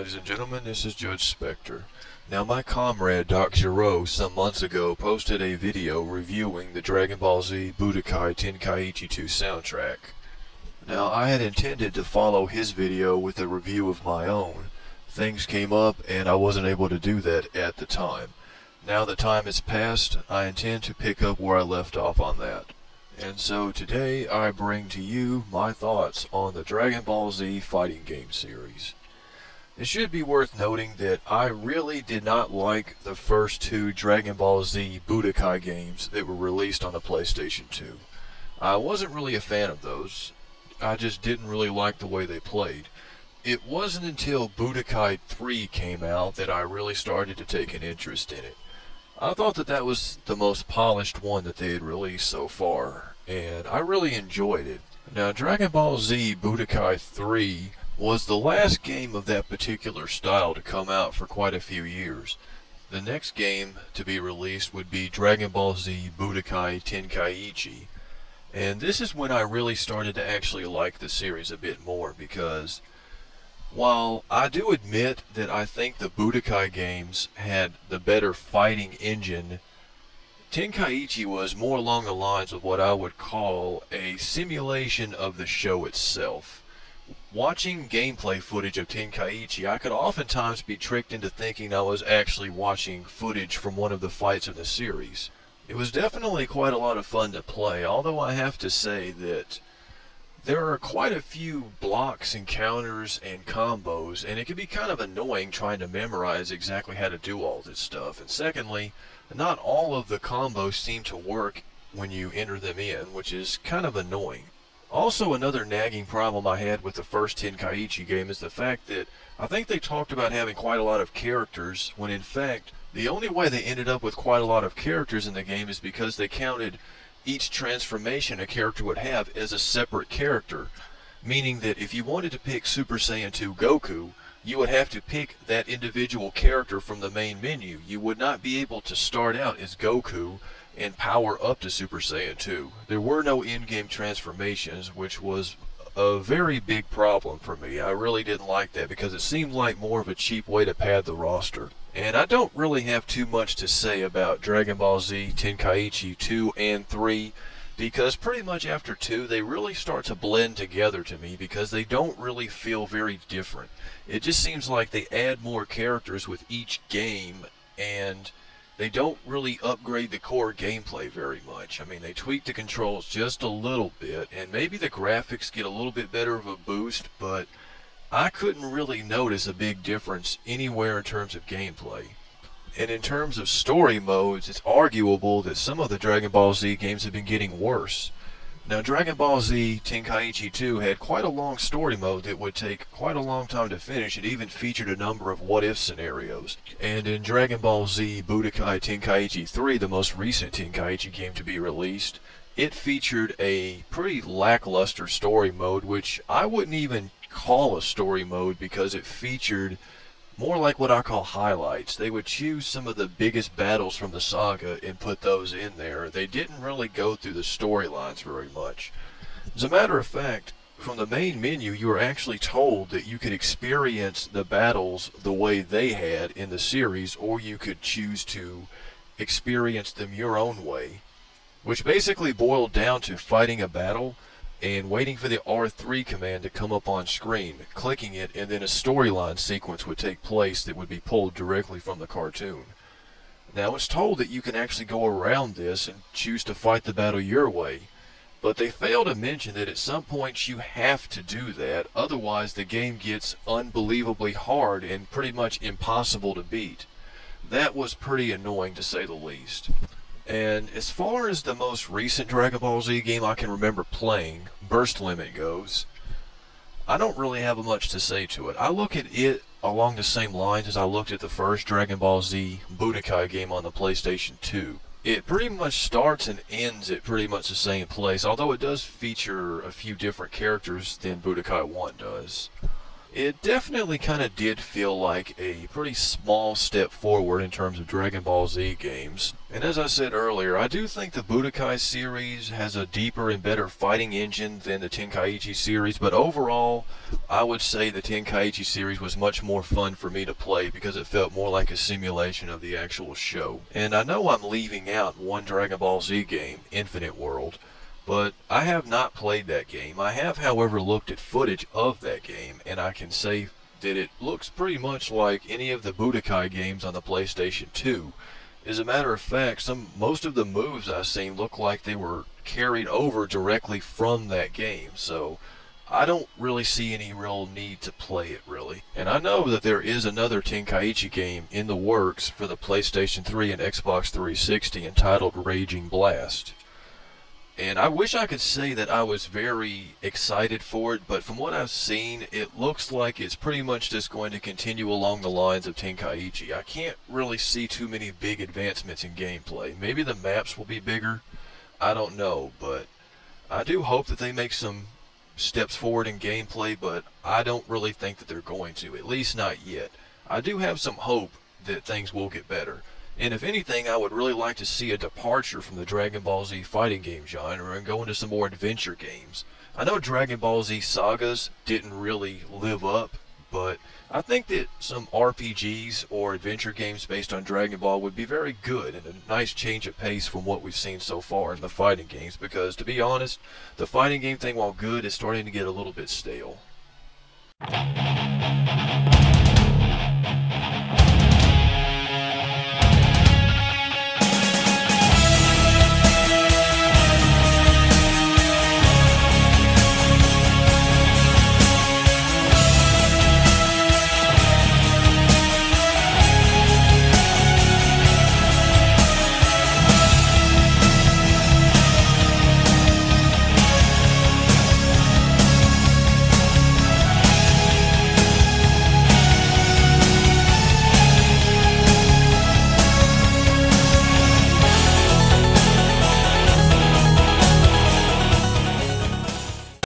Ladies and gentlemen, this is JudgeSpektre. Now, my comrade Doc Giro some months ago posted a video reviewing the Dragonball Z Budokai Tenkaichi 2 soundtrack. Now, I had intended to follow his video with a review of my own. Things came up and I wasn't able to do that at the time. Now that time has passed, I intend to pick up where I left off on that. And so today I bring to you my thoughts on the Dragon Ball Z fighting game series. It should be worth noting that I really did not like the first two Dragon Ball Z Budokai games that were released on the PlayStation 2. I wasn't really a fan of those. I just didn't really like the way they played. It wasn't until Budokai 3 came out that I really started to take an interest in it. I thought that was the most polished one that they had released so far, and I really enjoyed it. Now, Dragon Ball Z Budokai 3 was the last game of that particular style to come out for quite a few years. The next game to be released would be Dragon Ball Z Budokai Tenkaichi, and this is when I really started to actually like the series a bit more, because while I do admit that I think the Budokai games had the better fighting engine, Tenkaichi was more along the lines of what I would call a simulation of the show itself. Watching gameplay footage of Tenkaichi, I could oftentimes be tricked into thinking I was actually watching footage from one of the fights in the series. It was definitely quite a lot of fun to play, although I have to say that there are quite a few blocks and counters and combos, and it can be kind of annoying trying to memorize exactly how to do all this stuff. And secondly, not all of the combos seem to work when you enter them in, which is kind of annoying. Also, another nagging problem I had with the first Tenkaichi game is the fact that I think they talked about having quite a lot of characters, when in fact the only way they ended up with quite a lot of characters in the game is because they counted each transformation a character would have as a separate character, meaning that if you wanted to pick Super Saiyan 2 Goku, you would have to pick that individual character from the main menu. You would not be able to start out as Goku and power up to Super Saiyan 2. There were no in-game transformations, which was a very big problem for me. I really didn't like that because it seemed like more of a cheap way to pad the roster. And I don't really have too much to say about Dragon Ball Z Tenkaichi 2 and 3, because pretty much after 2 they really start to blend together to me, because they don't really feel very different. It just seems like they add more characters with each game, and they don't really upgrade the core gameplay very much. I mean, they tweak the controls just a little bit, and maybe the graphics get a little bit better of a boost, but I couldn't really notice a big difference anywhere in terms of gameplay. And in terms of story modes, it's arguable that some of the Dragon Ball Z games have been getting worse. Now, Dragon Ball Z Tenkaichi 2 had quite a long story mode that would take quite a long time to finish. It even featured a number of what-if scenarios. And in Dragon Ball Z Budokai Tenkaichi 3, the most recent Tenkaichi game to be released, it featured a pretty lackluster story mode, which I wouldn't even call a story mode, because it featured more like what I call highlights. They would choose some of the biggest battles from the saga and put those in there. They didn't really go through the storylines very much. As a matter of fact, from the main menu, you were actually told that you could experience the battles the way they had in the series, or you could choose to experience them your own way, which basically boiled down to fighting a battle and waiting for the R3 command to come up on screen, clicking it, and then a storyline sequence would take place that would be pulled directly from the cartoon. Now, it's told that you can actually go around this and choose to fight the battle your way, but they fail to mention that at some point you have to do that, otherwise the game gets unbelievably hard and pretty much impossible to beat. That was pretty annoying, to say the least. And as far as the most recent Dragon Ball Z game I can remember playing, Burst Limit, goes, I don't really have much to say to it. I look at it along the same lines as I looked at the first Dragon Ball Z Budokai game on the PlayStation 2. It pretty much starts and ends at pretty much the same place, although it does feature a few different characters than Budokai 1 does. It definitely kind of did feel like a pretty small step forward in terms of Dragon Ball Z games. And as I said earlier, I do think the Budokai series has a deeper and better fighting engine than the Tenkaichi series, but overall, I would say the Tenkaichi series was much more fun for me to play because it felt more like a simulation of the actual show. And I know I'm leaving out one Dragon Ball Z game, Infinite World, but I have not played that game. I have, however, looked at footage of that game, and I can say that it looks pretty much like any of the Budokai games on the PlayStation 2. As a matter of fact, most of the moves I've seen look like they were carried over directly from that game, so I don't really see any real need to play it, really. And I know that there is another Tenkaichi game in the works for the PlayStation 3 and Xbox 360 entitled Raging Blast. And I wish I could say that I was very excited for it, but from what I've seen, it looks like it's pretty much just going to continue along the lines of Tenkaichi. I can't really see too many big advancements in gameplay. Maybe the maps will be bigger, I don't know, but I do hope that they make some steps forward in gameplay, but I don't really think that they're going to, at least not yet. I do have some hope that things will get better. And if anything, I would really like to see a departure from the Dragon Ball Z fighting game genre and go into some more adventure games. I know Dragon Ball Z sagas didn't really live up, but I think that some RPGs or adventure games based on Dragon Ball would be very good and a nice change of pace from what we've seen so far in the fighting games, because to be honest, the fighting game thing, while good, is starting to get a little bit stale.